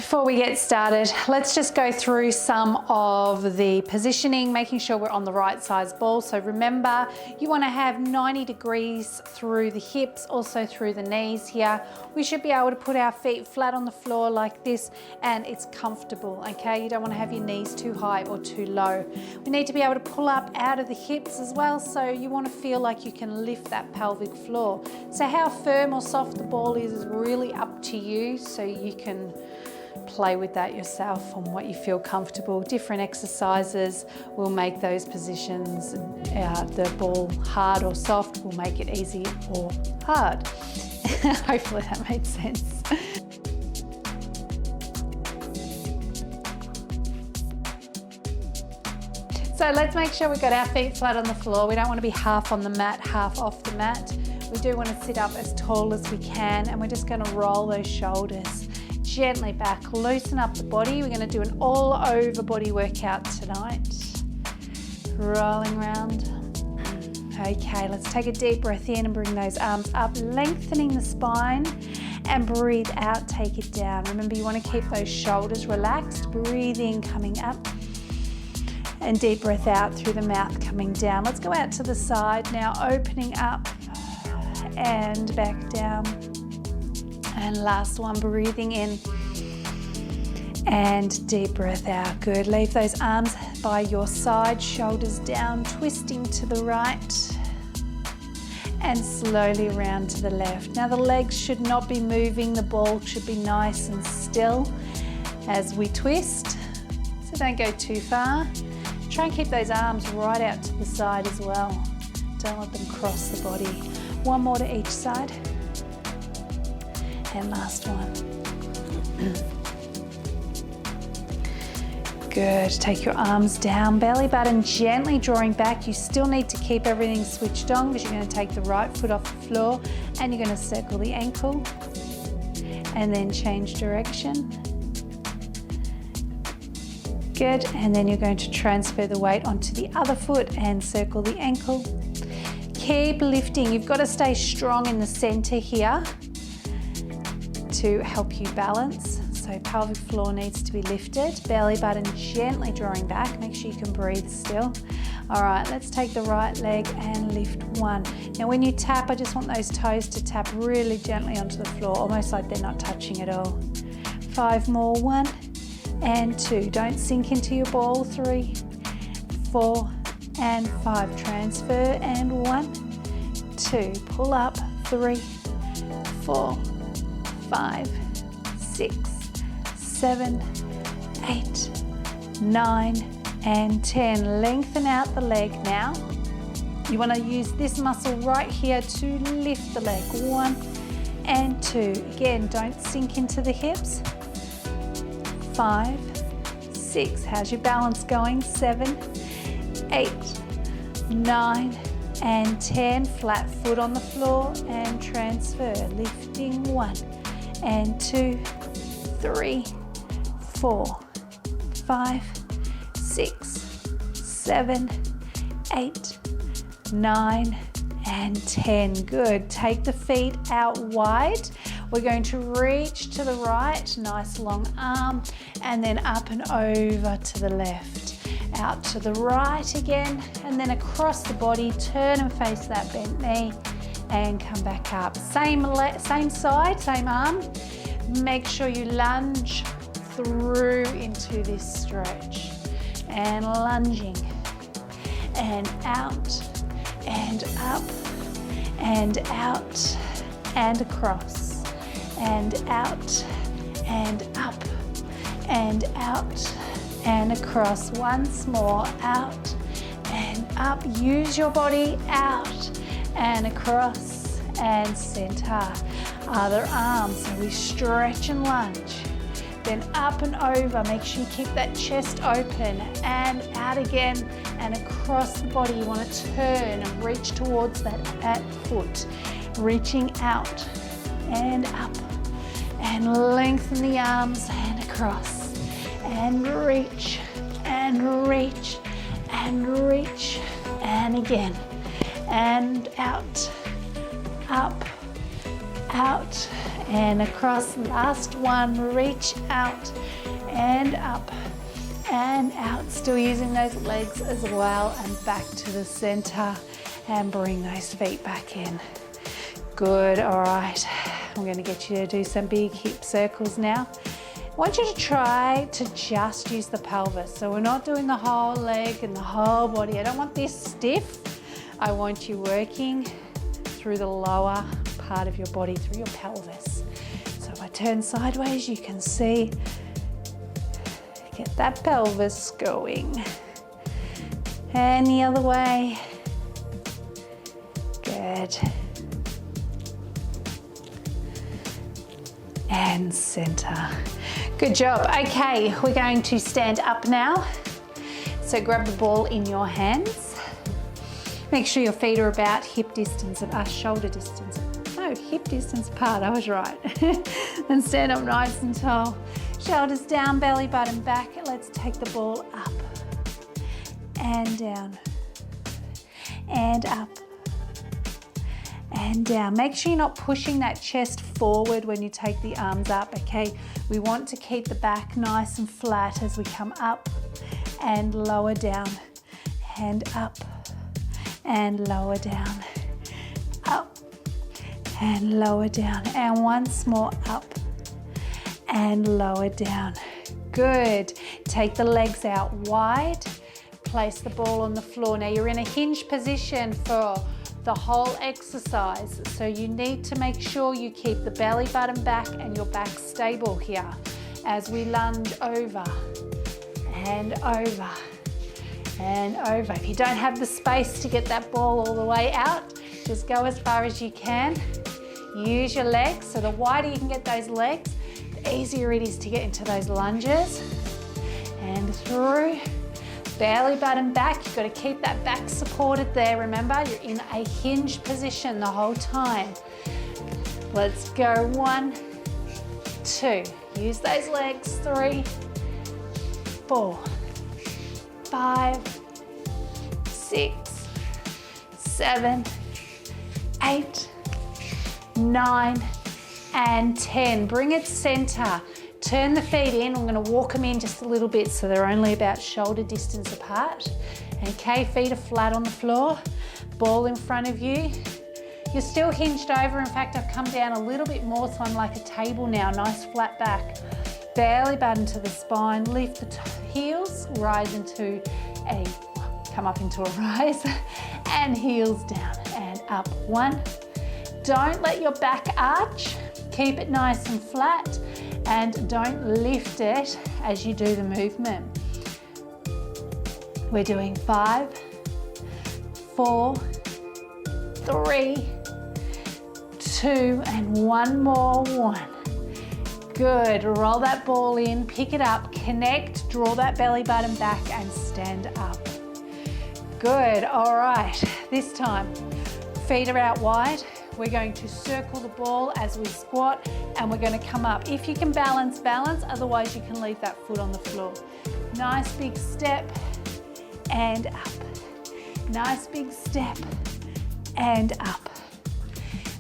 Before we get started, let's just go through some of the positioning, making sure we're on the right size ball. So remember, you want to have 90 degrees through the hips, also through the knees here. We should be able to put our feet flat on the floor like this, and it's comfortable, okay? You don't want to have your knees too high or too low. We need to be able to pull up out of the hips as well, so you want to feel like you can lift that pelvic floor. So how firm or soft the ball is really up to you, so you can play with that yourself on what you feel comfortable. Different exercises will make those positions, the ball hard or soft, will make it easy or hard. Hopefully that made sense. So let's make sure we've got our feet flat on the floor. We don't want to be half on the mat, half off the mat. We do want to sit up as tall as we can, and we're just going to roll those shoulders gently back, loosen up the body. We're going to do an all over body workout tonight. Rolling around. Okay, let's take a deep breath in and bring those arms up, lengthening the spine, and breathe out, take it down. Remember, you want to keep those shoulders relaxed. Breathe in, coming up, and deep breath out through the mouth, coming down. Let's go out to the side now, opening up and back down. And last one, breathing in and deep breath out. Good. Leave those arms by your side, shoulders down, twisting to the right and slowly around to the left. Now the legs should not be moving. The ball should be nice and still as we twist. So don't go too far. Try and keep those arms right out to the side as well. Don't let them cross the body. One more to each side. And last one. Good. Take your arms down, belly button gently drawing back. You still need to keep everything switched on because you're going to take the right foot off the floor and you're going to circle the ankle and then change direction. Good. And then you're going to transfer the weight onto the other foot and circle the ankle. Keep lifting. You've got to stay strong in the center here to help you balance. So pelvic floor needs to be lifted, belly button gently drawing back. Make sure you can breathe still. All right, let's take the right leg and lift one. Now when you tap, I just want those toes to tap really gently onto the floor, almost like they're not touching at all. 5 more, 1 and 2. Don't sink into your ball. 3, 4 and 5. Transfer and 1, 2. Pull up. 3, 4, 5, 6, 7, 8, 9 and 10. Lengthen out the leg now. You want to use this muscle right here to lift the leg. 1 and 2. Again, don't sink into the hips. 5, 6. How's your balance going? 7, 8, 9 and 10. Flat foot on the floor and transfer. Lifting 1 and 2, 3, 4, 5, 6, 7, 8, 9 and 10. Good. Take the feet out wide. We're going to reach to the right, nice long arm, and then up and over to the left. Out to the right again, and then across the body, turn and face that bent knee, and come back up. Same side, same arm. Make sure you lunge through into this stretch. And lunging, and out, and up, and out, and across, and out, and up, and out, and across. Once more, out and up. Use your body, out and across, and center. Other arm, so we stretch and lunge. Then up and over, make sure you keep that chest open, and out again and across the body. You want to turn and reach towards that foot, reaching out and up, and lengthen the arms and across, and reach and reach and reach, and again, and out, up, out, and across. Last one, reach out and up and out. Still using those legs as well, and back to the center, and bring those feet back in. Good, all right. I'm gonna get you to do some big hip circles now. I want you to try to just use the pelvis. So we're not doing the whole leg and the whole body. I don't want this stiff. I want you working through the lower part of your body, through your pelvis. So if I turn sideways, you can see, get that pelvis going. And the other way. Good. And center. Good job. Okay, we're going to stand up now. So grab the ball in your hands. Make sure your feet are about hip distance, shoulder distance. No, hip distance apart, I was right. And stand up nice and tall. Shoulders down, belly button back. Let's take the ball up and down and up and down. Make sure you're not pushing that chest forward when you take the arms up, okay? We want to keep the back nice and flat as we come up and lower down, and up and lower down, up and lower down, and once more up and lower down. Good. Take the legs out wide, place the ball on the floor. Now you're in a hinge position for the whole exercise, so you need to make sure you keep the belly button back and your back stable here as we lunge over and over and over. If you don't have the space to get that ball all the way out, just go as far as you can. Use your legs, so the wider you can get those legs, the easier it is to get into those lunges. And through. Belly button back, you've got to keep that back supported there. Remember, you're in a hinge position the whole time. Let's go, 1, 2. Use those legs, 3, 4, 5, 6, 7, 8, 9, and 10. Bring it center. Turn the feet in. I'm going to walk them in just a little bit so they're only about shoulder distance apart. Okay, feet are flat on the floor, ball in front of you. You're still hinged over. In fact, I've come down a little bit more, so I'm like a table now, nice flat back. Belly button to the spine, lift the heels, rise into a, come up into a rise, and heels down and up. 1. Don't let your back arch. Keep it nice and flat. And don't lift it as you do the movement. We're doing 5, 4, 3, 2, and one more, 1. Good, roll that ball in, pick it up, connect, draw that belly button back and stand up. Good, all right, this time, feet are out wide. We're going to circle the ball as we squat, and we're going to come up. If you can balance, balance, otherwise you can leave that foot on the floor. Nice big step and up. Nice big step and up.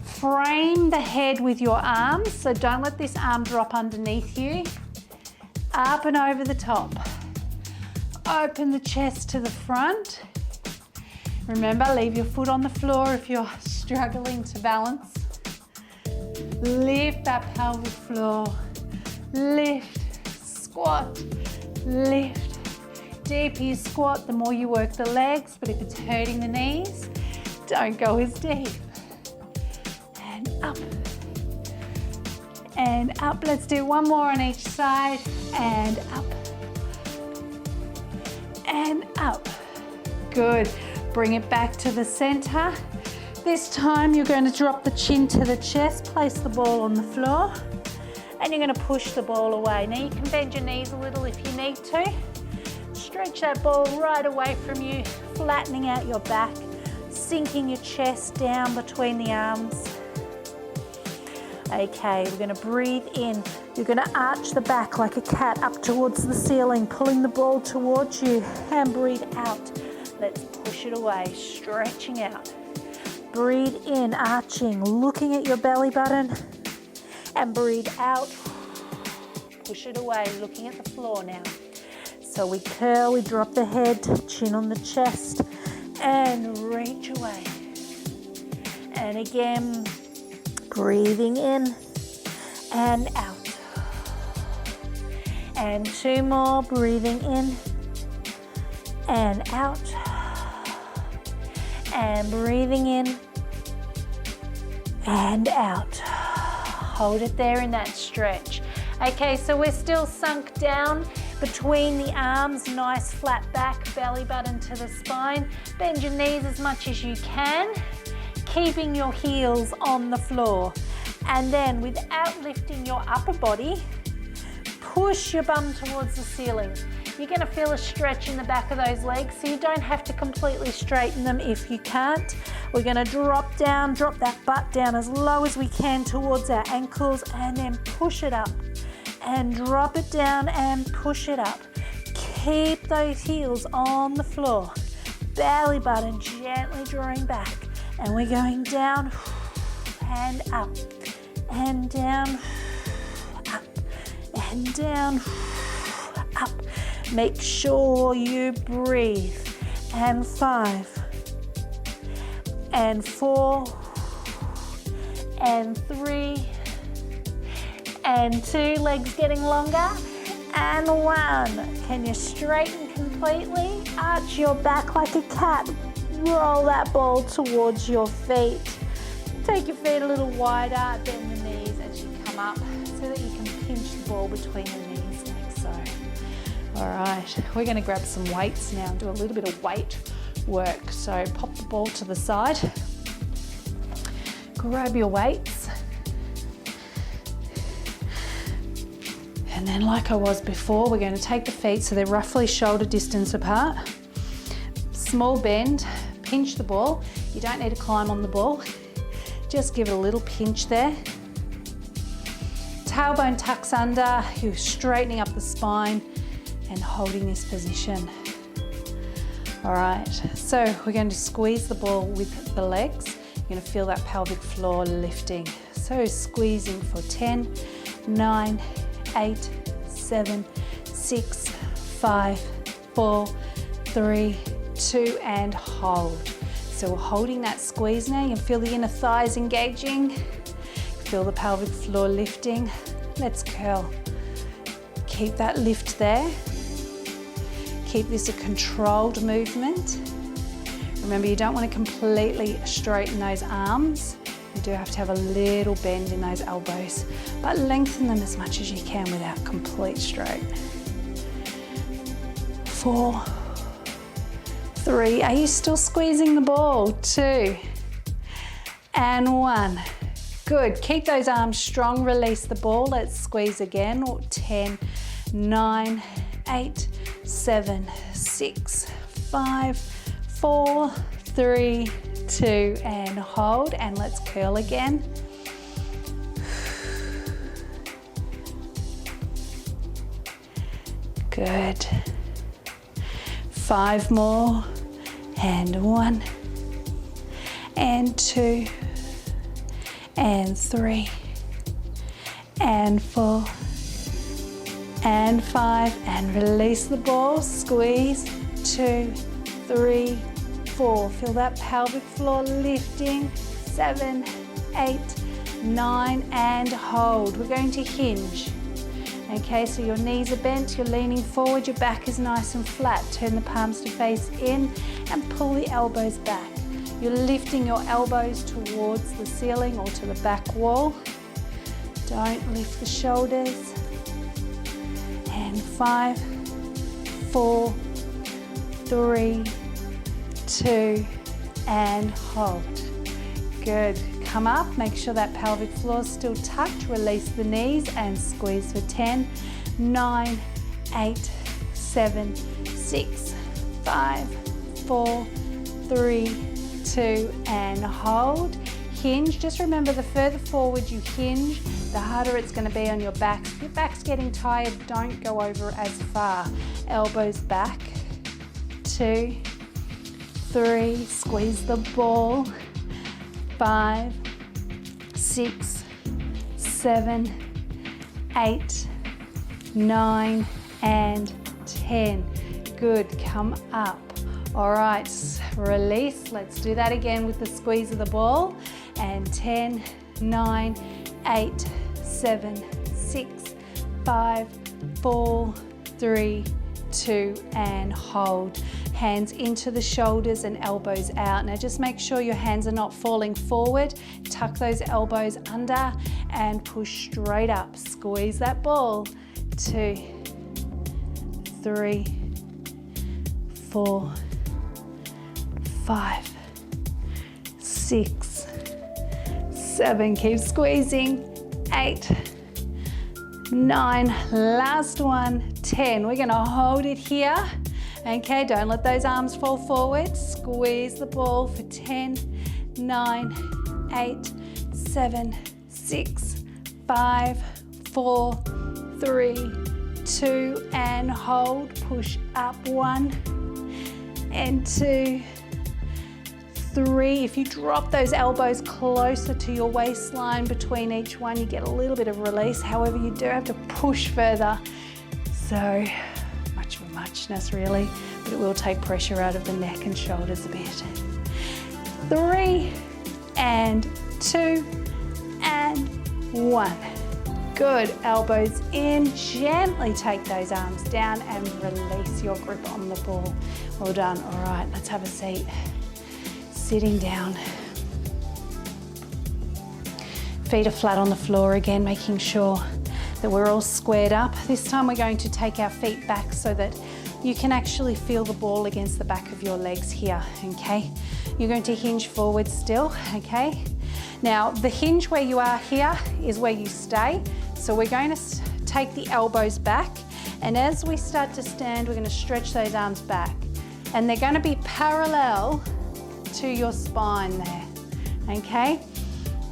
Frame the head with your arms, so don't let this arm drop underneath you. Up and over the top. Open the chest to the front. Remember, leave your foot on the floor if you're struggling to balance. Lift that pelvic floor. Lift, squat, lift. Deeper you squat, the more you work the legs, but if it's hurting the knees, don't go as deep. And up. And up. Let's do one more on each side. And up. And up. Good. Bring it back to the center. This time you're going to drop the chin to the chest, place the ball on the floor, and you're going to push the ball away. Now you can bend your knees a little if you need to. Stretch that ball right away from you, flattening out your back, sinking your chest down between the arms. Okay, we're going to breathe in. You're going to arch the back like a cat up towards the ceiling, pulling the ball towards you, and breathe out. Let's push it away, stretching out. Breathe in, arching, looking at your belly button, and breathe out. Push it away, looking at the floor now. So we curl, we drop the head, chin on the chest, and reach away. And again, breathing in and out. And two more, breathing in and out. And breathing in and out. Hold it there in that stretch. Okay, so we're still sunk down between the arms, nice flat back, belly button to the spine. Bend your knees as much as you can, keeping your heels on the floor. And then without lifting your upper body, push your bum towards the ceiling. You're gonna feel a stretch in the back of those legs, so you don't have to completely straighten them if you can't. We're gonna drop down, drop that butt down as low as we can towards our ankles, and then push it up. And drop it down and push it up. Keep those heels on the floor. Belly button gently drawing back. And we're going down and up and down, up and down, up. Make sure you breathe. And 5 and 4 and 3 and 2, legs getting longer, and 1. Can you straighten completely? Arch your back like a cat. Roll that ball towards your feet. Take your feet a little wider, bend the knees as you come up so that you can pinch the ball between the knees like so. All right, we're gonna grab some weights now and do a little bit of weight work. So pop the ball to the side, grab your weights, and then like I was before, we're going to take the feet so they're roughly shoulder distance apart. Small bend, pinch the ball. You don't need to climb on the ball. Just give it a little pinch there. Tailbone tucks under, you're straightening up the spine and holding this position. All right, so we're going to squeeze the ball with the legs. You're going to feel that pelvic floor lifting. So squeezing for 10, 9, 8, 7, 6, 5, 4, 3, 2, and hold. So we're holding that squeeze now. You can feel the inner thighs engaging. Feel the pelvic floor lifting. Let's curl. Keep that lift there. Keep this a controlled movement. Remember, you don't want to completely straighten those arms. You do have to have a little bend in those elbows, but lengthen them as much as you can without complete straight. 4, 3, are you still squeezing the ball? 2, and 1. Good, keep those arms strong, release the ball. Let's squeeze again. 10, 9, 8, 7, 6, 5, 4, 3, 2, and hold, and let's curl again. Good. 5 more, and 1, and 2, and 3, and 4, and 5, and release the ball, squeeze, 2, 3, 4. Feel that pelvic floor lifting, 7, 8, 9, and hold. We're going to hinge. Okay, so your knees are bent, you're leaning forward, your back is nice and flat. Turn the palms to face in and pull the elbows back. You're lifting your elbows towards the ceiling or to the back wall. Don't lift the shoulders. And 5, 4, 3, 2, and hold. Good. Come up, make sure that pelvic floor is still tucked. Release the knees and squeeze for 10, 9, 8, 7, 6, 5, 4, 3, 2, and hold. Hinge. Just remember, the further forward you hinge, the harder it's going to be on your back. If your back's getting tired, don't go over as far. Elbows back. 2, 3, squeeze the ball. 5, 6, 7, 8, 9, and 10. Good, come up. All right, release. Let's do that again with the squeeze of the ball. And 10, 9, 8, 7, 6, 5, 4, 3, 2, and hold. Hands into the shoulders and elbows out. Now just make sure your hands are not falling forward. Tuck those elbows under and push straight up. Squeeze that ball. 2, 3, 4, 5, 6, 7. Keep squeezing. 8, 9, last one, 10. We're gonna hold it here. Okay, don't let those arms fall forward. Squeeze the ball for 10, 9, 8, 7, 6, 5, 4, 3, 2, and hold. Push up. 1 and 2, 3. If you drop those elbows closer to your waistline between each one, you get a little bit of release. However, you do have to push further. So much of a muchness really, but it will take pressure out of the neck and shoulders a bit. 3 and 2 and 1. Good, elbows in. Gently take those arms down and release your grip on the ball. Well done. All right, let's have a seat. Sitting down. Feet are flat on the floor again, making sure that we're all squared up. This time we're going to take our feet back so that you can actually feel the ball against the back of your legs here, okay? You're going to hinge forward still, okay? Now, the hinge where you are here is where you stay. So we're going to take the elbows back, and as we start to stand, we're going to stretch those arms back. And they're going to be parallel to your spine there, okay?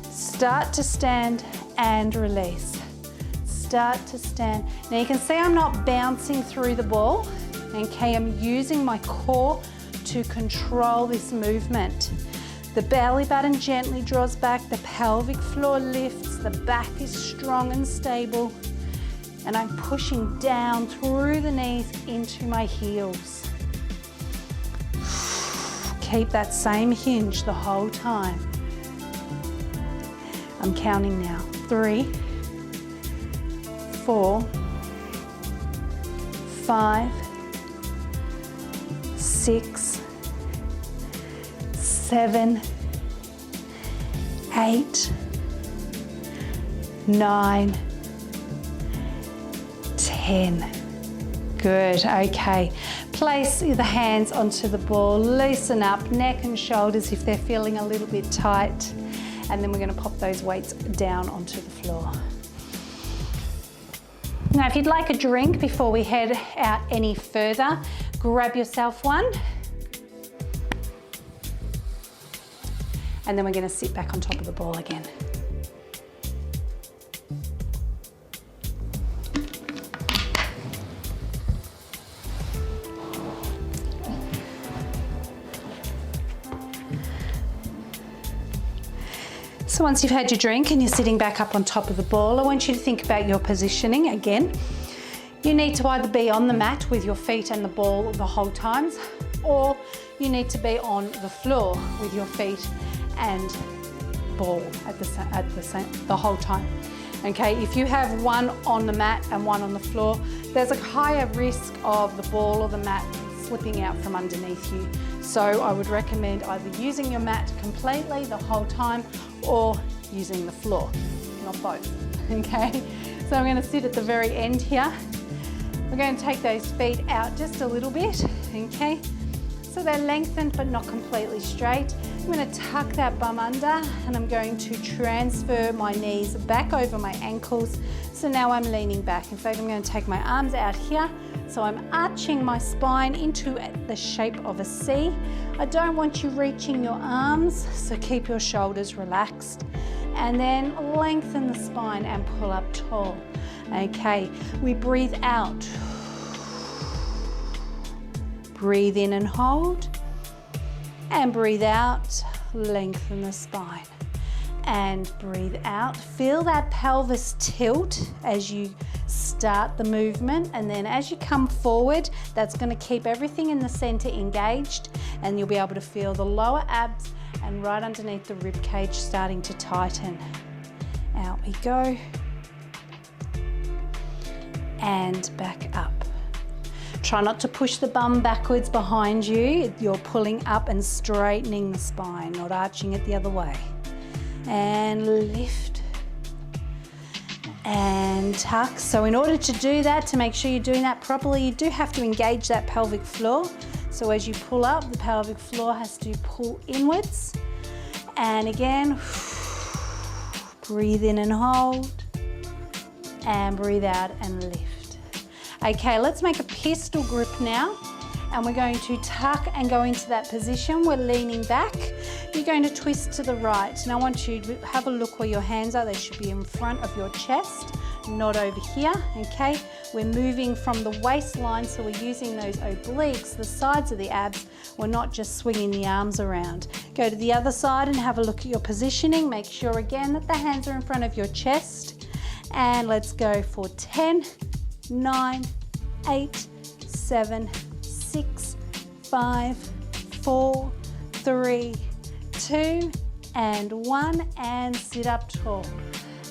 Start to stand and release. Start to stand. Now you can see I'm not bouncing through the ball, okay? I'm using my core to control this movement. The belly button gently draws back, the pelvic floor lifts, the back is strong and stable, and I'm pushing down through the knees into my heels. Keep that same hinge the whole time. I'm counting now. 3, 4, 5, 6, 7, 8, 9, 10. Good, okay. Place the hands onto the ball, loosen up neck and shoulders if they're feeling a little bit tight, and then we're going to pop those weights down onto the floor. Now, if you'd like a drink before we head out any further, grab yourself one. And then we're going to sit back on top of the ball again. So once you've had your drink and you're sitting back up on top of the ball, I want you to think about your positioning again. You need to either be on the mat with your feet and the ball the whole time, or you need to be on the floor with your feet and ball at the whole time. Okay, if you have one on the mat and one on the floor, there's a higher risk of the ball or the mat slipping out from underneath you. So I would recommend either using your mat completely the whole time or using the floor, not both, okay? So I'm going to sit at the very end here. We're going to take those feet out just a little bit, okay? So they're lengthened but not completely straight. I'm going to tuck that bum under and I'm going to transfer my knees back over my ankles. So now I'm leaning back. In fact, I'm going to take my arms out here. So I'm arching my spine into the shape of a C. I don't want you reaching your arms, so keep your shoulders relaxed. And then lengthen the spine and pull up tall. Okay, we breathe out. Breathe in and hold. And breathe out, lengthen the spine. and breathe out. Feel that pelvis tilt as you start the movement, and then as you come forward, that's going to keep everything in the center engaged, and you'll be able to feel the lower abs and right underneath the rib cage starting to tighten. Out we go. And back up. Try not to push the bum backwards behind you. You're pulling up and straightening the spine, not arching it the other way. And lift and tuck. So in order to do that, to make sure you're doing that properly, you do have to engage that pelvic floor. So as you pull up, the pelvic floor has to pull inwards. And again, breathe in and hold, and breathe out and lift. Okay, let's make a pistol grip now, and we're going to tuck and go into that position. We're leaning back. You're going to twist to the right. Now I want you to have a look where your hands are. They should be in front of your chest, not over here, okay? We're moving from the waistline, so we're using those obliques, the sides of the abs. We're not just swinging the arms around. Go to the other side and have a look at your positioning. Make sure again that the hands are in front of your chest. And let's go for 10, 9, 8, 7, 6, 5, 4, 3, 2, and 1, and sit up tall.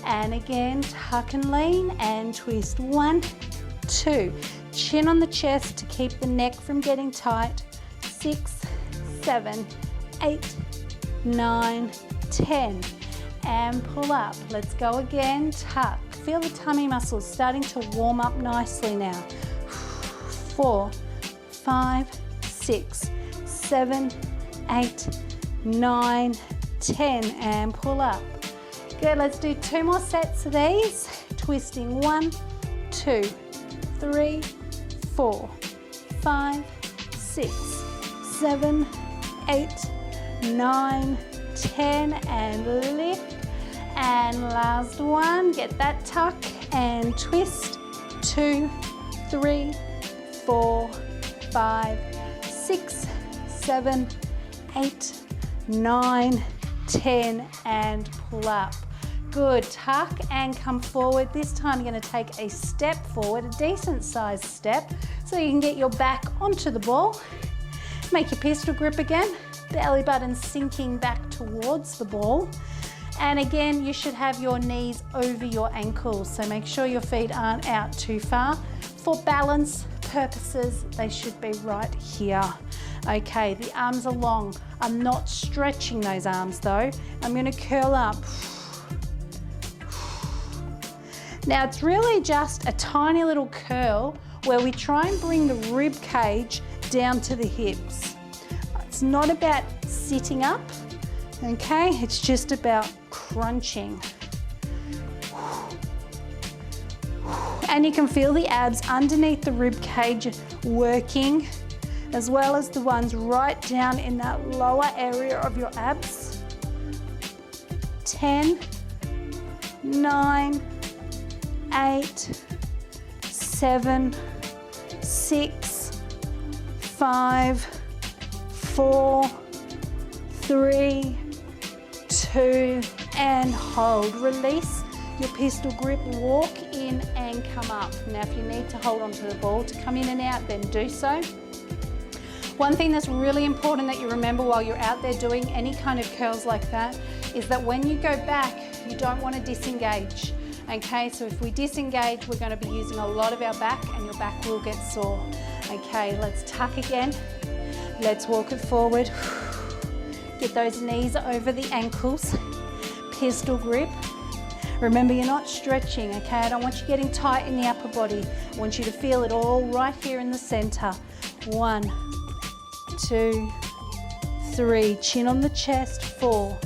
And again, tuck and lean and twist. 1, 2. Chin on the chest to keep the neck from getting tight. 6, 7, 8, 9, 10. And pull up. Let's go again. Tuck. Feel the tummy muscles starting to warm up nicely now. 4, 5, 6, 7, 8, 9, 10. And pull up. Good, let's do 2 more sets of these. Twisting. 1, 2, 3, 4, 5, 6, 7, 8, 9, 10, and lift. And last one, get that tuck and twist. 2, 3, 4, 5, 6, 7, 8, 9, 10, and pull up. Good, tuck and come forward. This time you're going to take a step forward, a decent sized step, so you can get your back onto the ball. Make your pistol grip again, belly button sinking back towards the ball. And again, you should have your knees over your ankles, so make sure your feet aren't out too far. For balance purposes, they should be right here. Okay, the arms are long. I'm not stretching those arms though. I'm going to curl up. Now it's really just a tiny little curl where we try and bring the rib cage down to the hips. It's not about sitting up, okay? It's just about crunching. And you can feel the abs underneath the rib cage working, as well as the ones right down in that lower area of your abs. 10, 9, 8, 7, 6, 5, 4, 3, 2, and hold. Release your pistol grip, walk in and come up. Now if you need to hold onto the ball to come in and out, then do so. One thing that's really important that you remember while you're out there doing any kind of curls like that is that when you go back, you don't want to disengage. Okay, so if we disengage, we're going to be using a lot of our back and your back will get sore. Okay, let's tuck again. Let's walk it forward. Get those knees over the ankles. Pistol grip. Remember, you're not stretching, okay? I don't want you getting tight in the upper body. I want you to feel it all right here in the center. 1, 2, 3. Chin on the chest. 4.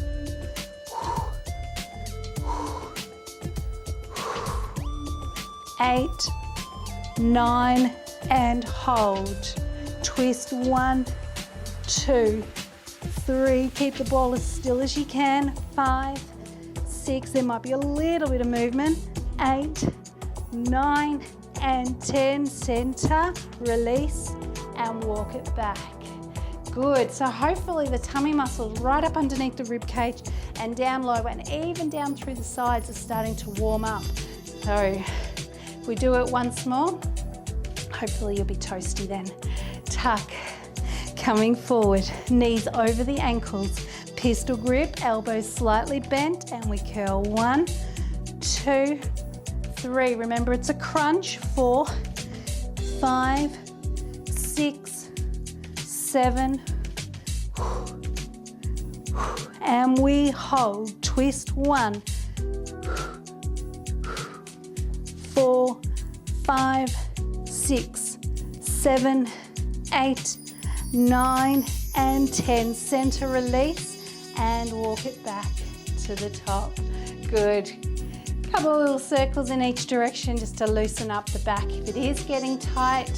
8, 9, and hold. Twist. 1, 2, 3. Keep the ball as still as you can. 5, 6. There might be a little bit of movement. 8, 9, and 10. Center, release, and walk it back. Good, so hopefully the tummy muscles right up underneath the rib cage and down low and even down through the sides are starting to warm up. So if we do it once more, hopefully you'll be toasty then. Tuck, coming forward, knees over the ankles, pistol grip, elbows slightly bent, and we curl. 1, 2, 3. Remember, it's a crunch. 4, 5, 6, 7, and we hold. Twist. 1, 4, 5, 6, 7, 8, 9, and 10. Center release and walk it back to the top. Good. Couple of little circles in each direction just to loosen up the back if it is getting tight.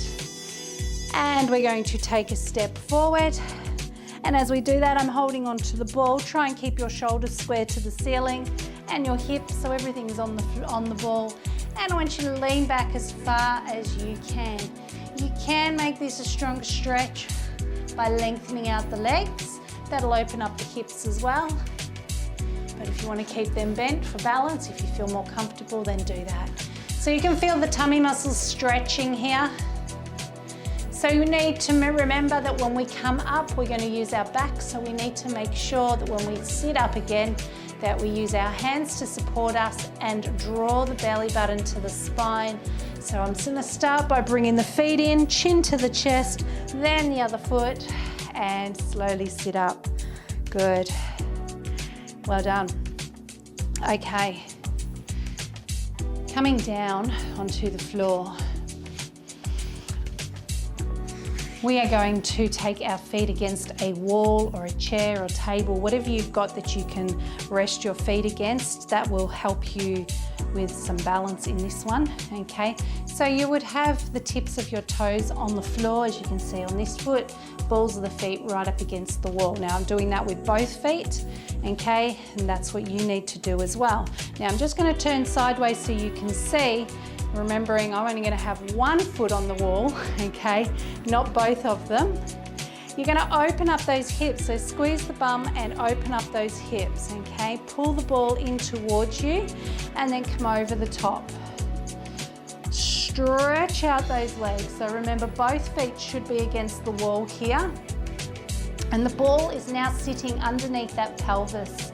And we're going to take a step forward. And as we do that, I'm holding onto the ball. Try and keep your shoulders square to the ceiling and your hips so everything's on the ball. And I want you to lean back as far as you can. You can make this a stronger stretch by lengthening out the legs. That'll open up the hips as well. But if you want to keep them bent for balance, if you feel more comfortable, then do that. So you can feel the tummy muscles stretching here. So you need to remember that when we come up, we're going to use our back. So we need to make sure that when we sit up again, that we use our hands to support us and draw the belly button to the spine. So I'm just going to start by bringing the feet in, chin to the chest, then the other foot, and slowly sit up. Good. Well done. Okay. Coming down onto the floor. We are going to take our feet against a wall or a chair or table, whatever you've got that you can rest your feet against. That will help you with some balance in this one, okay? So you would have the tips of your toes on the floor, as you can see on this foot, balls of the feet right up against the wall. Now I'm doing that with both feet, okay? And that's what you need to do as well. Now I'm just going to turn sideways so you can see, remembering I'm only going to have one foot on the wall, okay? Not both of them. You're going to open up those hips, so squeeze the bum and open up those hips, okay? Pull the ball in towards you and then come over the top. Stretch out those legs. So remember, both feet should be against the wall here. And the ball is now sitting underneath that pelvis.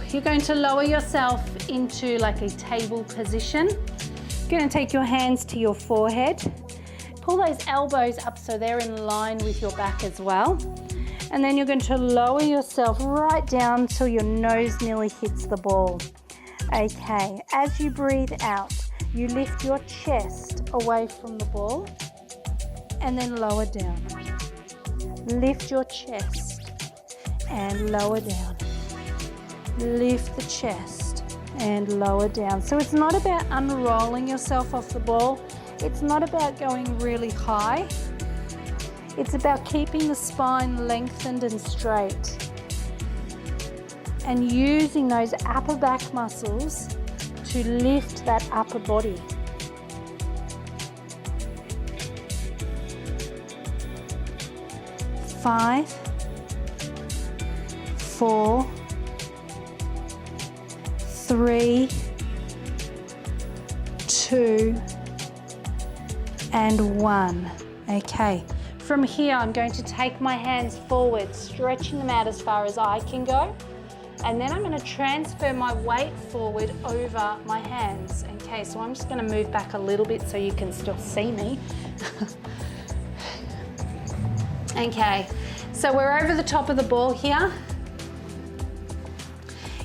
You're going to lower yourself into like a table position. You're going to take your hands to your forehead. Pull those elbows up so they're in line with your back as well. And then you're going to lower yourself right down till your nose nearly hits the ball. Okay, as you breathe out, you lift your chest away from the ball and then lower down. Lift your chest and lower down. Lift the chest and lower down. So it's not about unrolling yourself off the ball. It's not about going really high. It's about keeping the spine lengthened and straight and using those upper back muscles to lift that upper body. Five, 4, 3, 2, and 1. Okay, from here I'm going to take my hands forward, stretching them out as far as I can go, and then I'm going to transfer my weight forward over my hands. Okay, so I'm just going to move back a little bit so you can still see me. Okay, so we're over the top of the ball here.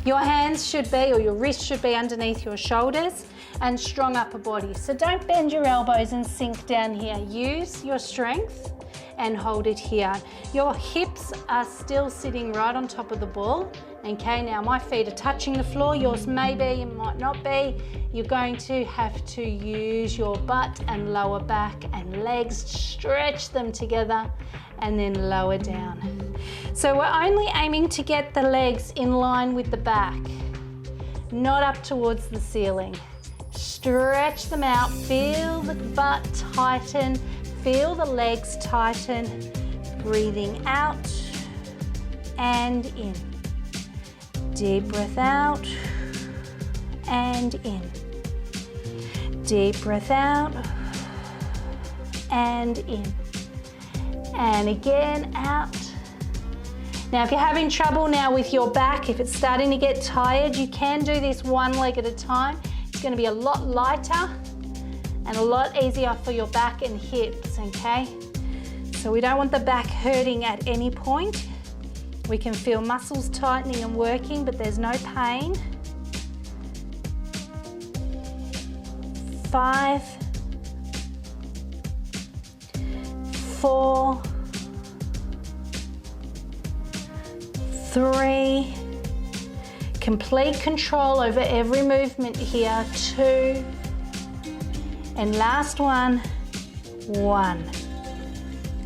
Your hands should be, or your wrists should be underneath your shoulders, and strong upper body. So don't bend your elbows and sink down here. Use your strength and hold it here. Your hips are still sitting right on top of the ball. Okay, now my feet are touching the floor. Yours may be, it might not be. You're going to have to use your butt and lower back and legs, stretch them together and then lower down. So we're only aiming to get the legs in line with the back, not up towards the ceiling. Stretch them out, feel the butt tighten, feel the legs tighten, Breathing out and in. Deep breath out and in. Deep breath out and in. And again, out. Now, if you're having trouble now with your back, if it's starting to get tired, you can do this one leg at a time. It's going to be a lot lighter and a lot easier for your back and hips, okay? So we don't want the back hurting at any point. We can feel muscles tightening and working, but there's no pain. 5, 4, 3, complete control over every movement here, 2, and last one, 1.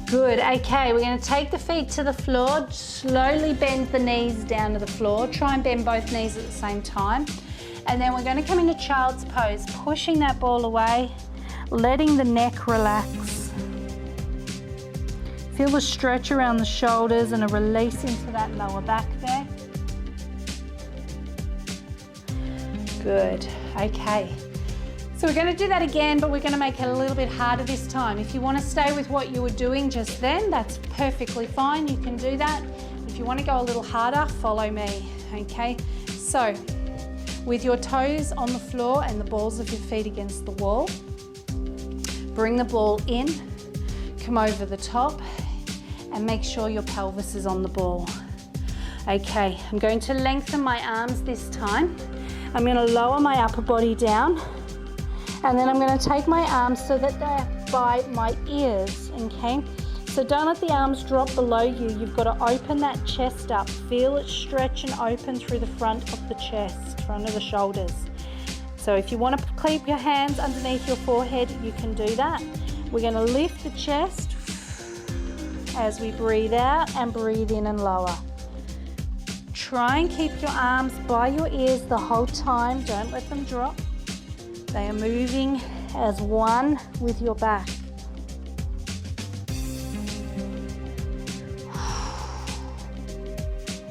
Good, okay, we're going to take the feet to the floor, slowly bend the knees down to the floor, try and bend both knees at the same time, and then we're going to come into child's pose, pushing that ball away, letting the neck relax. Feel the stretch around the shoulders and a release into that lower back there. Good, okay. So we're going to do that again, but we're going to make it a little bit harder this time. If you want to stay with what you were doing just then, that's perfectly fine. You can do that. If you want to go a little harder, follow me, okay? So, with your toes on the floor and the balls of your feet against the wall, bring the ball in, come over the top, and make sure your pelvis is on the ball. Okay, I'm going to lengthen my arms this time. I'm going to lower my upper body down. And then I'm going to take my arms so that they're by my ears, okay? So don't let the arms drop below you. You've got to open that chest up. Feel it stretch and open through the front of the chest, front of the shoulders. So if you want to keep your hands underneath your forehead, you can do that. We're going to lift the chest as we breathe out and breathe in and lower. Try and keep your arms by your ears the whole time. Don't let them drop. They are moving as one with your back.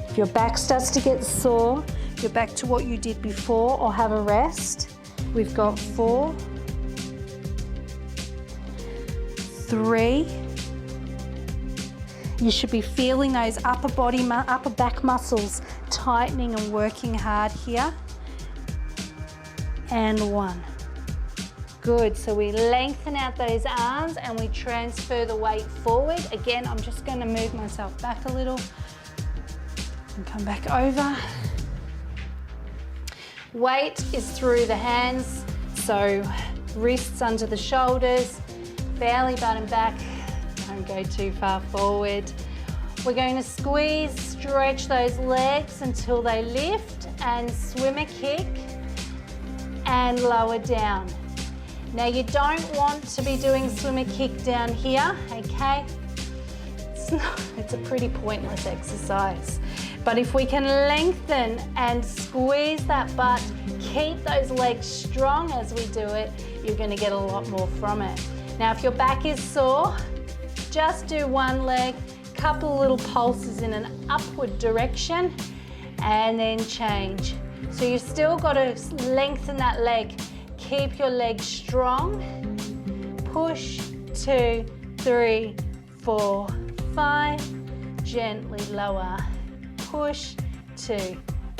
If your back starts to get sore, you're back to what you did before or have a rest. We've got 4, 3. You should be feeling those upper back muscles tightening and working hard here. And 1. Good, so we lengthen out those arms and we transfer the weight forward. Again, I'm just going to move myself back a little and come back over. Weight is through the hands, so wrists under the shoulders, belly button back, don't go too far forward. We're going to squeeze, stretch those legs until they lift and swim a kick and lower down. Now you don't want to be doing swimmer kick down here, okay? It's a pretty pointless exercise. But if we can lengthen and squeeze that butt, keep those legs strong as we do it, you're gonna get a lot more from it. Now if your back is sore, just do one leg, couple little pulses in an upward direction, and then change. So you've still got to lengthen that leg. Keep your legs strong. Push, 2, 3, 4, 5. Gently lower. Push, 2,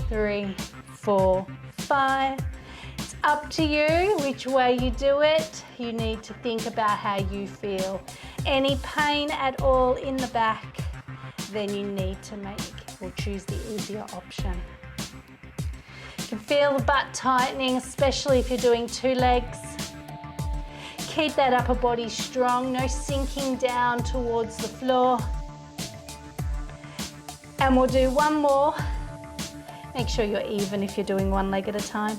3, 4, 5. It's up to you which way you do it. You need to think about how you feel. Any pain at all in the back, then you need to make or choose the easier option. You can feel the butt tightening, especially if you're doing 2 legs. Keep that upper body strong, no sinking down towards the floor. And we'll do one more. Make sure you're even if you're doing 1 leg at a time.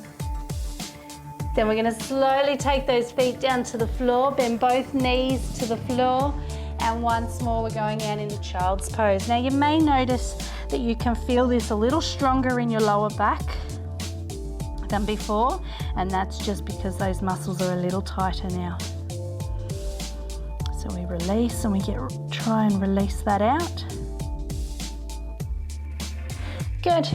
Then we're going to slowly take those feet down to the floor, bend both knees to the floor, and once more we're going out into child's pose. Now you may notice that you can feel this a little stronger in your lower back than before, and that's just because those muscles are a little tighter now. So we release and we try and release that out. Good.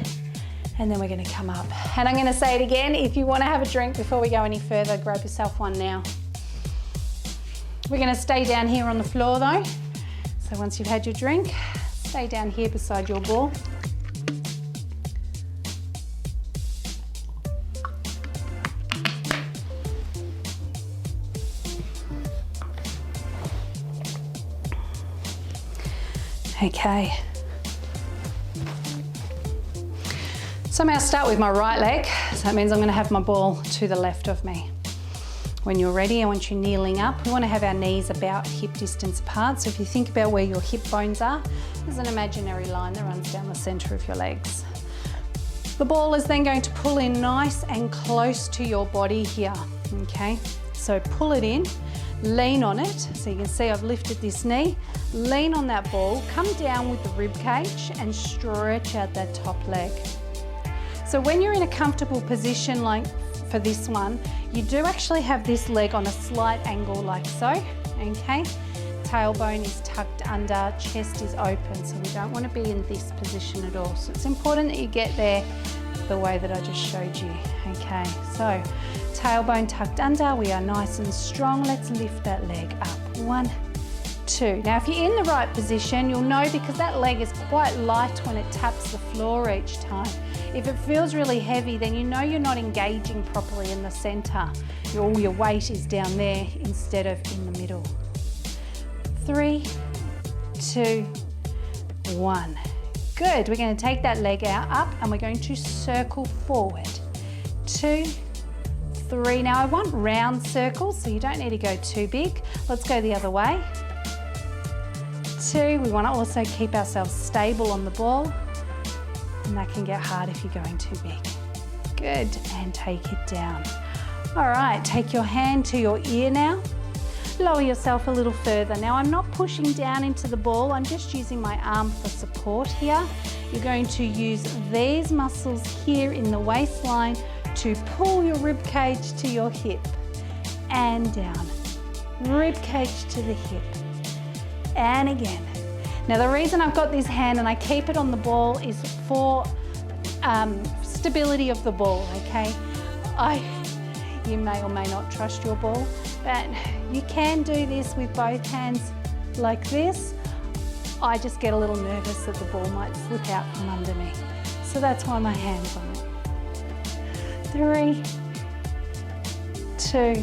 And then we're going to come up. And I'm going to say it again, if you want to have a drink before we go any further, grab yourself one now. We're going to stay down here on the floor though. So once you've had your drink, stay down here beside your ball. Okay. So I'm going to start with my right leg. So that means I'm going to have my ball to the left of me. When you're ready, I want you kneeling up. We want to have our knees about hip distance apart. So if you think about where your hip bones are, there's an imaginary line that runs down the center of your legs. The ball is then going to pull in nice and close to your body here, okay? So pull it in, lean on it. So you can see I've lifted this knee, lean on that ball, come down with the rib cage and stretch out that top leg. So when you're in a comfortable position like for this one, you do actually have this leg on a slight angle like so, okay? Tailbone is tucked under, chest is open, so we don't want to be in this position at all. So it's important that you get there the way that I just showed you, okay? So tailbone tucked under, we are nice and strong. Let's lift that leg up. 1, 2. Now if you're in the right position, you'll know because that leg is quite light when it taps the floor each time. If it feels really heavy, then you know you're not engaging properly in the center. All your weight is down there instead of in the middle. 3, 2, 1. Good. We're going to take that leg out up and we're going to circle forward. 2, 3. Now I want round circles, so you don't need to go too big. Let's go the other way. 2. We want to also keep ourselves stable on the ball. And that can get hard if you're going too big. Good, and take it down. All right, take your hand to your ear now. Lower yourself a little further. Now I'm not pushing down into the ball, I'm just using my arm for support here. You're going to use these muscles here in the waistline to pull your rib cage to your hip and down. Rib cage to the hip and again. Now the reason I've got this hand and I keep it on the ball is for stability of the ball, okay? You may or may not trust your ball, but you can do this with both hands like this. I just get a little nervous that the ball might slip out from under me. So that's why my hand's on it. 3, 2,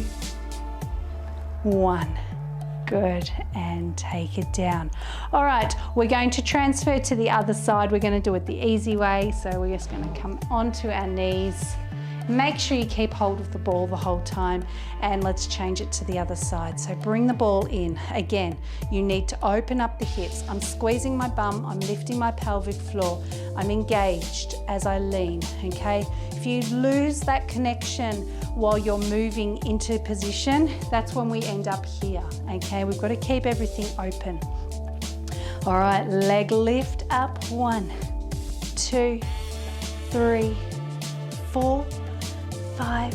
1. Good, and take it down. All right, we're going to transfer to the other side. We're going to do it the easy way. So we're just going to come onto our knees. Make sure you keep hold of the ball the whole time, and let's change it to the other side. So bring the ball in. Again, you need to open up the hips. I'm squeezing my bum, I'm lifting my pelvic floor. I'm engaged as I lean, okay? If you lose that connection while you're moving into position, that's when we end up here, okay? We've got to keep everything open. All right, leg lift up. 1, 2, 3, 4, 5,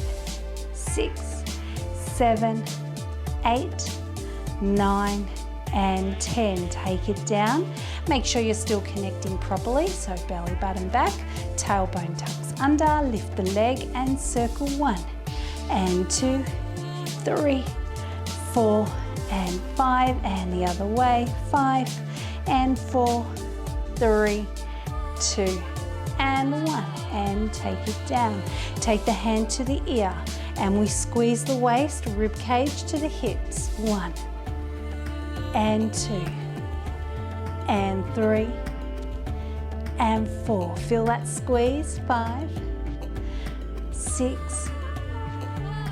6, 7, 8, 9, and 10. Take it down. Make sure you're still connecting properly. So belly button back, tailbone tucks under, lift the leg and circle 1 and 2, 3, 4 and 5, and the other way, 5 and 4, 3, 2 and 1, and take it down. Take the hand to the ear and we squeeze the waist, rib cage to the hips. 1 and 2 and 3 and 4. Feel that squeeze. 5, 6,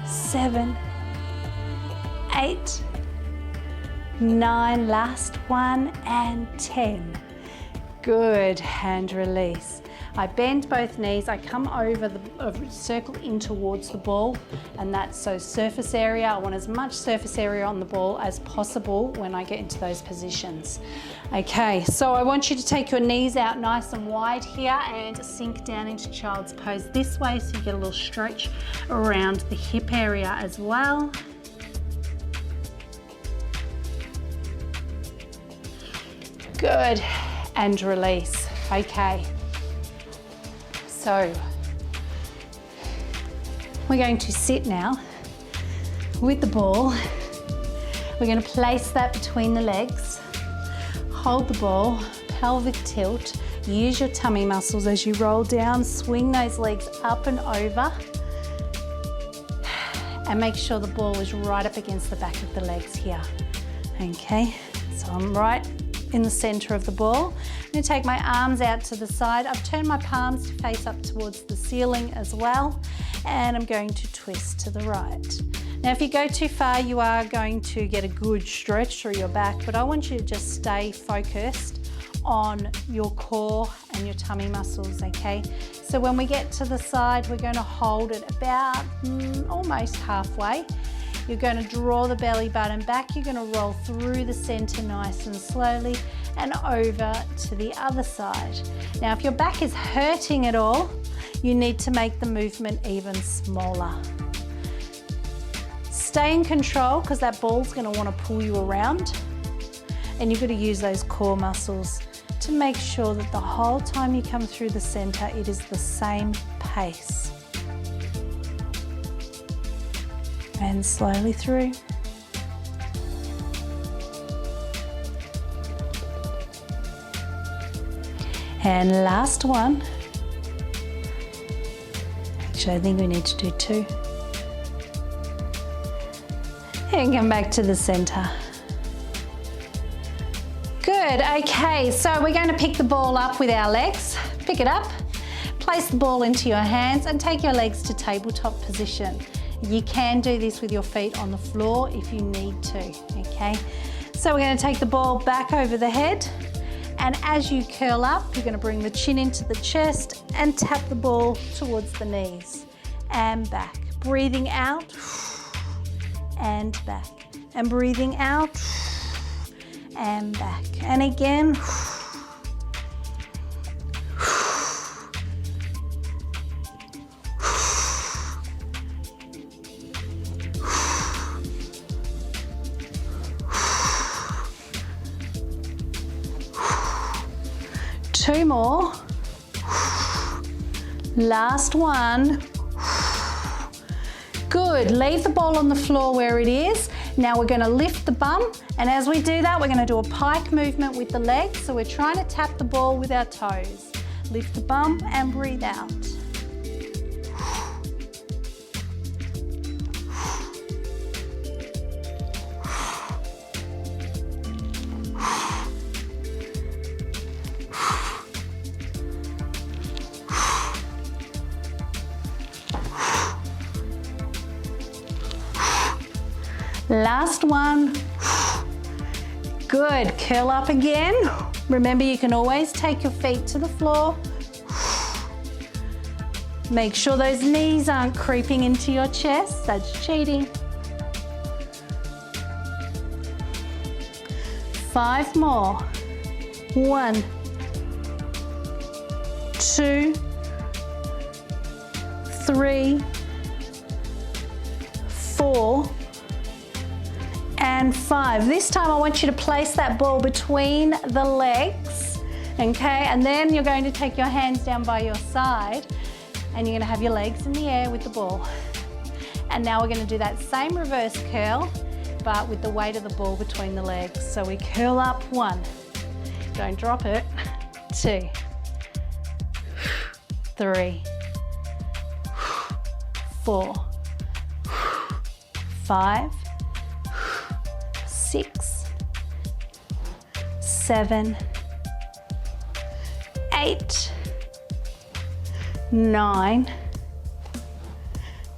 7, 8, 9. Last one and 10. Good, hand release. I bend both knees, I come over the circle in towards the ball, and that's so surface area. I want as much surface area on the ball as possible when I get into those positions. Okay, so I want you to take your knees out nice and wide here and sink down into child's pose this way so you get a little stretch around the hip area as well. Good, and release. Okay, so we're going to sit now with the ball. We're going to place that between the legs, hold the ball, pelvic tilt, use your tummy muscles as you roll down, swing those legs up and over, and make sure the ball is right up against the back of the legs here. Okay, so I'm right in the center of the ball. I'm going to take my arms out to the side. I've turned my palms to face up towards the ceiling as well, and I'm going to twist to the right. Now, if you go too far, you are going to get a good stretch through your back, but I want you to just stay focused on your core and your tummy muscles, okay? So when we get to the side, we're going to hold it about almost halfway. You're going to draw the belly button back. You're going to roll through the center nice and slowly and over to the other side. Now, if your back is hurting at all, you need to make the movement even smaller. Stay in control because that ball's going to want to pull you around, and you've got to use those core muscles to make sure that the whole time you come through the center, it is the same pace. And slowly through. And last one. Actually, I think we need to do two. And come back to the center. Good, okay, so we're going to pick the ball up with our legs. Pick it up, place the ball into your hands and take your legs to tabletop position. You can do this with your feet on the floor if you need to, okay? So we're going to take the ball back over the head, and as you curl up, you're going to bring the chin into the chest and tap the ball towards the knees and back. Breathing out and back, and breathing out and back, and again. Two more. Last one. Good, leave the ball on the floor where it is. Now we're going to lift the bum, and as we do that, we're going to do a pike movement with the legs. So we're trying to tap the ball with our toes. Lift the bum and breathe out. Last one. Good, curl up again. Remember, you can always take your feet to the floor. Make sure those knees aren't creeping into your chest, that's cheating. 5 more. 1, 2, 3, 4, and 5. This time I want you to place that ball between the legs, okay? And then you're going to take your hands down by your side and you're going to have your legs in the air with the ball. And now we're going to do that same reverse curl, but with the weight of the ball between the legs. So we curl up 1, don't drop it, 2, 3, 4, 5, 6, 7, 8, 9,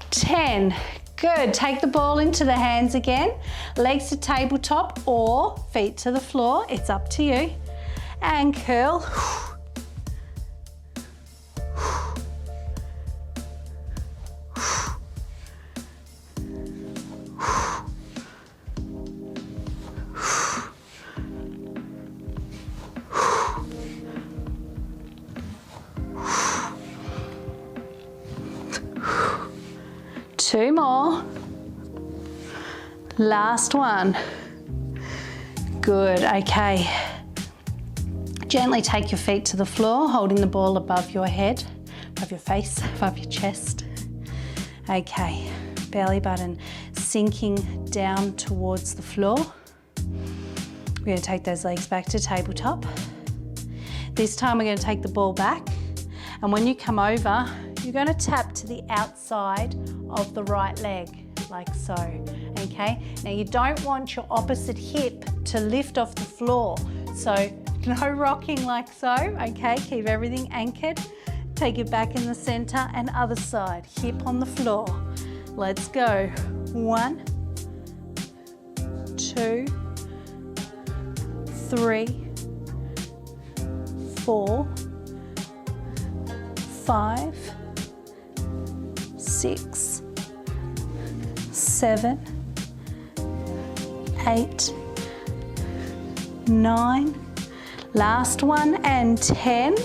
10. Good, take the ball into the hands again, legs to tabletop or feet to the floor, it's up to you, and curl. Two more. Last one. Good, okay. Gently take your feet to the floor, holding the ball above your head, above your face, above your chest. Okay, belly button sinking down towards the floor. We're going to take those legs back to tabletop. This time we're going to take the ball back, and when you come over, you're going to tap to the outside of the right leg, like so, okay? Now you don't want your opposite hip to lift off the floor, so no rocking like so, okay? Keep everything anchored. Take it back in the center and other side, hip on the floor. Let's go. 1, 2, 3, 4, 5, 6, 7, 8, 9, last one, and 10.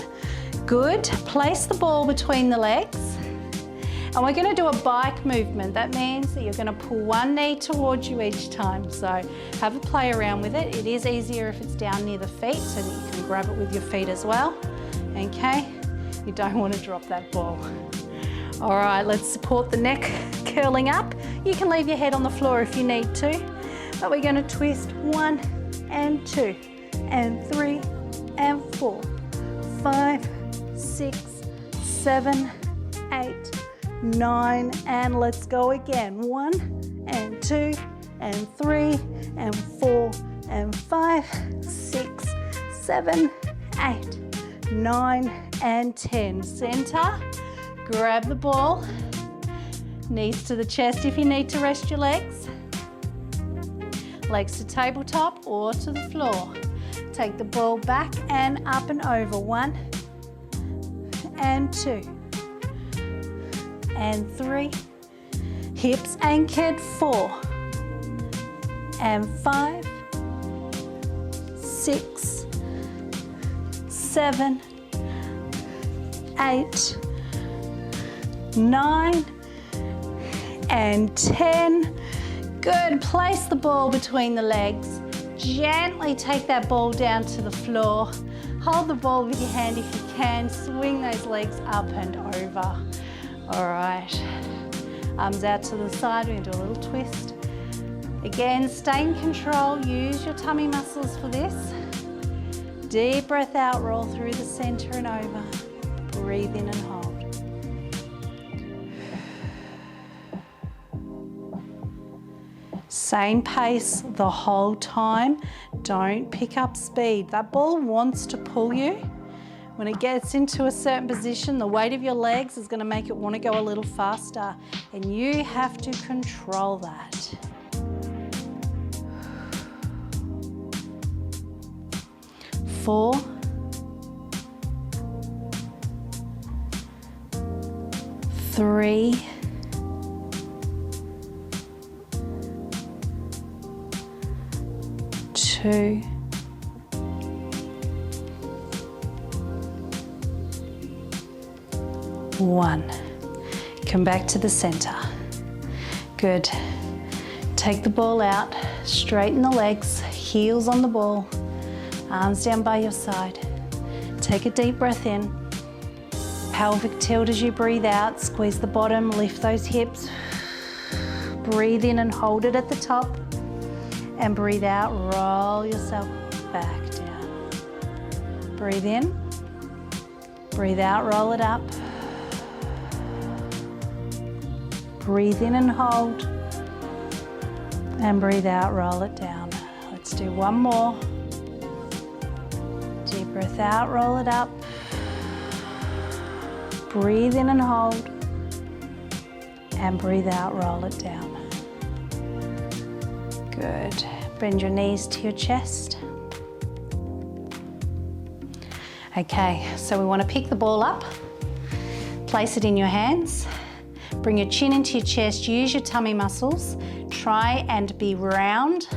Good. Place the ball between the legs, and we're going to do a bike movement. That means that you're going to pull one knee towards you each time, so have a play around with it. It is easier if it's down near the feet so that you can grab it with your feet as well, okay? You don't want to drop that ball. All right, let's support the neck curling up. You can leave your head on the floor if you need to, but we're going to twist 1 and 2 and 3 and 4, 5, 6, 7, 8, 9, and let's go again. 1 and 2 and 3 and 4 and 5, 6, 7, 8, 9, and 10. Center, grab the ball, knees to the chest if you need to rest your legs, legs to tabletop or to the floor. Take the ball back and up and over. 1 and 2 and 3, hips anchored. 4 and 5, 6, 7, 8, 9, and 10. Good. Place the ball between the legs. Gently take that ball down to the floor. Hold the ball with your hand if you can. Swing those legs up and over. All right. Arms out to the side. We're going to do a little twist. Again, stay in control. Use your tummy muscles for this. Deep breath out. Roll through the center and over. Breathe in and hold. Same pace the whole time. Don't pick up speed. That ball wants to pull you. When it gets into a certain position, the weight of your legs is going to make it want to go a little faster, and you have to control that. Four, 3, 2, 1. Come back to the center. Good. Take the ball out, straighten the legs, heels on the ball, arms down by your side. Take a deep breath in. Pelvic tilt as you breathe out, squeeze the bottom, lift those hips. Breathe in and hold it at the top. And breathe out, roll yourself back down. Breathe in, breathe out, roll it up. Breathe in and hold. And breathe out, roll it down. Let's do one more. Deep breath out, roll it up. Breathe in and hold. And breathe out, roll it down. Good. Bend your knees to your chest. Okay, so we want to pick the ball up, place it in your hands, bring your chin into your chest, use your tummy muscles, try and be round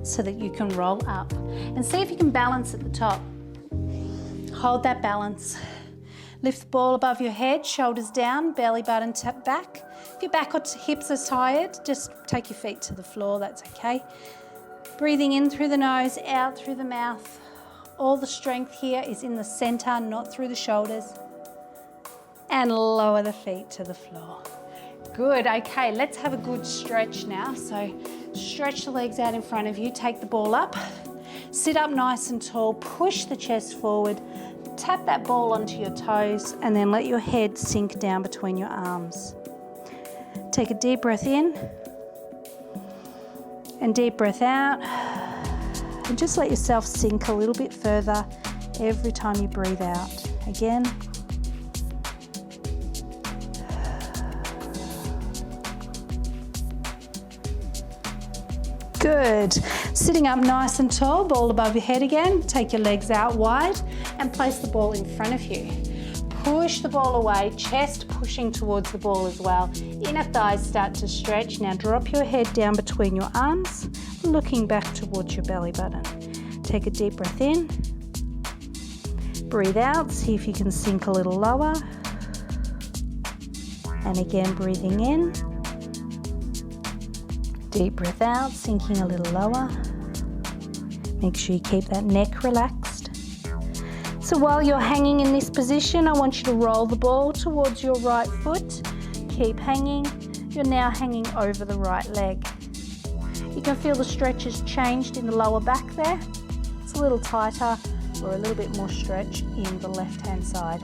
so that you can roll up. And see if you can balance at the top. Hold that balance. Lift the ball above your head, shoulders down, belly button tap back. If your back or hips are tired, just take your feet to the floor, that's okay. Breathing in through the nose, out through the mouth. All the strength here is in the center, not through the shoulders. And lower the feet to the floor. Good, okay, let's have a good stretch now. So stretch the legs out in front of you, take the ball up, sit up nice and tall, push the chest forward, tap that ball onto your toes, and then let your head sink down between your arms. Take a deep breath in, and deep breath out, and just let yourself sink a little bit further every time you breathe out. Again. Good. Sitting up nice and tall, ball above your head again. Take your legs out wide and place the ball in front of you. Push the ball away, chest pushing towards the ball as well. Inner thighs start to stretch. Now drop your head down between your arms, looking back towards your belly button. Take a deep breath in. Breathe out, see if you can sink a little lower. And again, breathing in. Deep breath out, sinking a little lower. Make sure you keep that neck relaxed. So while you're hanging in this position, I want you to roll the ball towards your right foot. Keep hanging. You're now hanging over the right leg. You can feel the stretch has changed in the lower back there. It's a little tighter or a little bit more stretch in the left-hand side.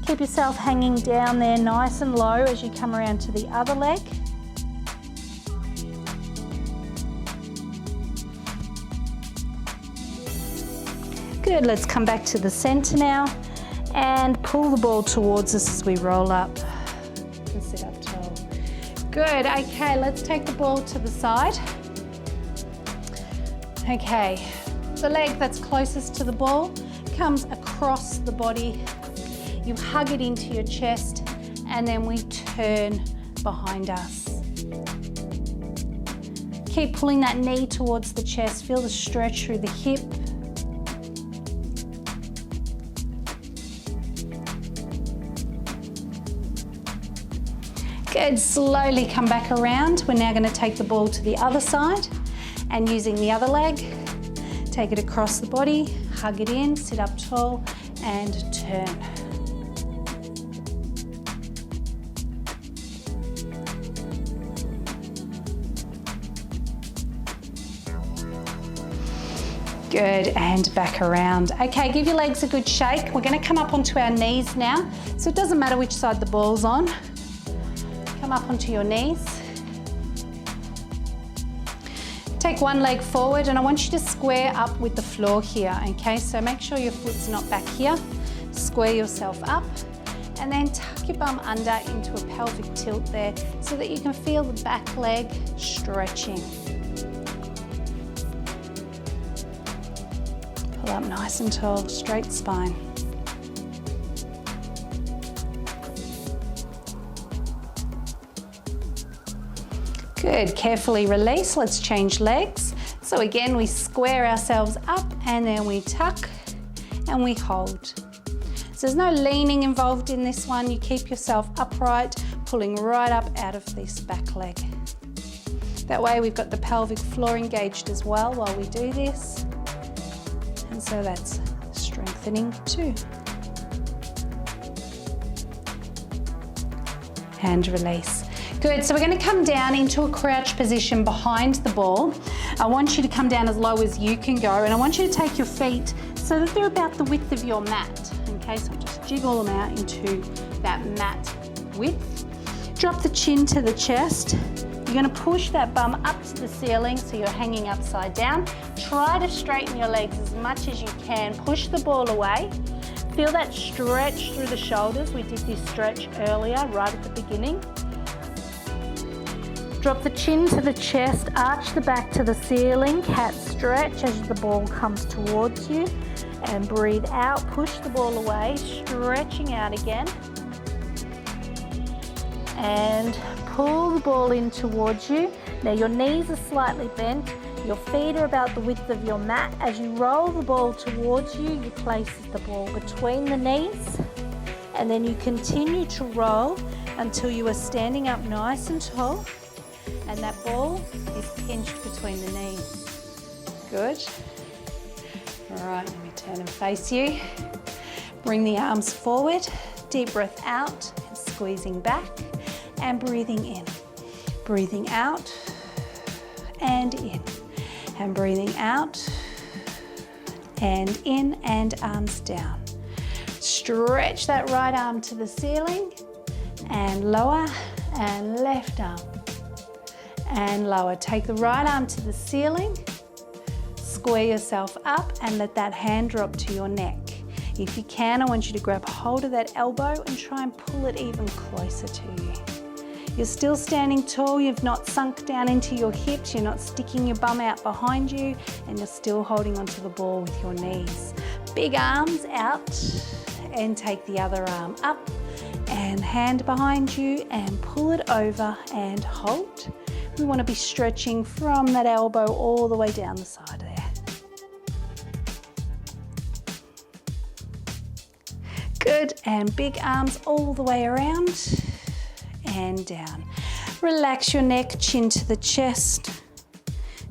Keep yourself hanging down there nice and low as you come around to the other leg. Good, let's come back to the center now and pull the ball towards us as we roll up and sit up tall. Good, okay, let's take the ball to the side. Okay, the leg that's closest to the ball comes across the body. You hug it into your chest and then we turn behind us. Keep pulling that knee towards the chest, feel the stretch through the hip. Good, slowly come back around. We're now going to take the ball to the other side and using the other leg, take it across the body, hug it in, sit up tall and turn. Good, and back around. Okay, give your legs a good shake. We're going to come up onto our knees now, so it doesn't matter which side the ball's on. Come up onto your knees. Take one leg forward and I want you to square up with the floor here, okay? So make sure your foot's not back here. Square yourself up and then tuck your bum under into a pelvic tilt there so that you can feel the back leg stretching. Pull up nice and tall, straight spine. Good, carefully release, let's change legs. So again, we square ourselves up and then we tuck and we hold. So there's no leaning involved in this one. You keep yourself upright, pulling right up out of this back leg. That way we've got the pelvic floor engaged as well while we do this. And so that's strengthening too. And release. Good, so we're going to come down into a crouch position behind the ball. I want you to come down as low as you can go and I want you to take your feet so that they're about the width of your mat. Okay, so just jiggle them out into that mat width. Drop the chin to the chest. You're going to push that bum up to the ceiling so you're hanging upside down. Try to straighten your legs as much as you can. Push the ball away. Feel that stretch through the shoulders. We did this stretch earlier, right at the beginning. Drop the chin to the chest, arch the back to the ceiling, cat stretch as the ball comes towards you and breathe out, push the ball away, stretching out again and pull the ball in towards you. Now your knees are slightly bent, your feet are about the width of your mat. As you roll the ball towards you, you place the ball between the knees and then you continue to roll until you are standing up nice and tall. And that ball is pinched between the knees. Good. All right, let me turn and face you. Bring the arms forward, deep breath out, and squeezing back, and breathing in. Breathing out, and in. And breathing out, and in, and arms down. Stretch that right arm to the ceiling, and lower, and left arm, and lower. Take the right arm to the ceiling, square yourself up, and let that hand drop to your neck. If you can, I want you to grab hold of that elbow and try and pull it even closer to you. You're still standing tall, you've not sunk down into your hips, you're not sticking your bum out behind you, and you're still holding onto the ball with your knees. Big arms out, and take the other arm up, and hand behind you, and pull it over, and hold. We want to be stretching from that elbow all the way down the side there. Good, and big arms all the way around and down. Relax your neck, chin to the chest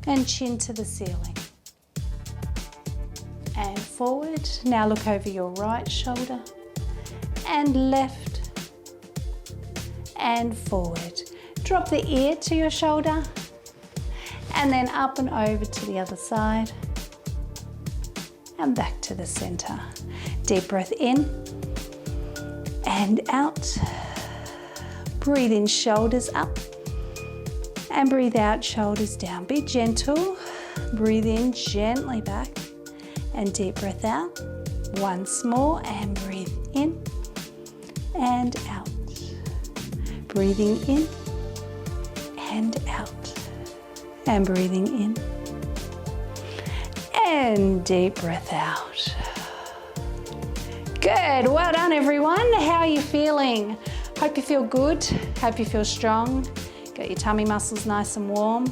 and chin to the ceiling. And forward. Now look over your right shoulder and left and forward. Drop the ear to your shoulder and then up and over to the other side and back to the center. Deep breath in and out. Breathe in, shoulders up, and breathe out, shoulders down. Be gentle. Breathe in, gently back, and deep breath out. Once more, and breathe in and out. Breathing in and out, and breathing in, and deep breath out. Good, well done everyone. How are you feeling? Hope you feel good, hope you feel strong. Got your tummy muscles nice and warm.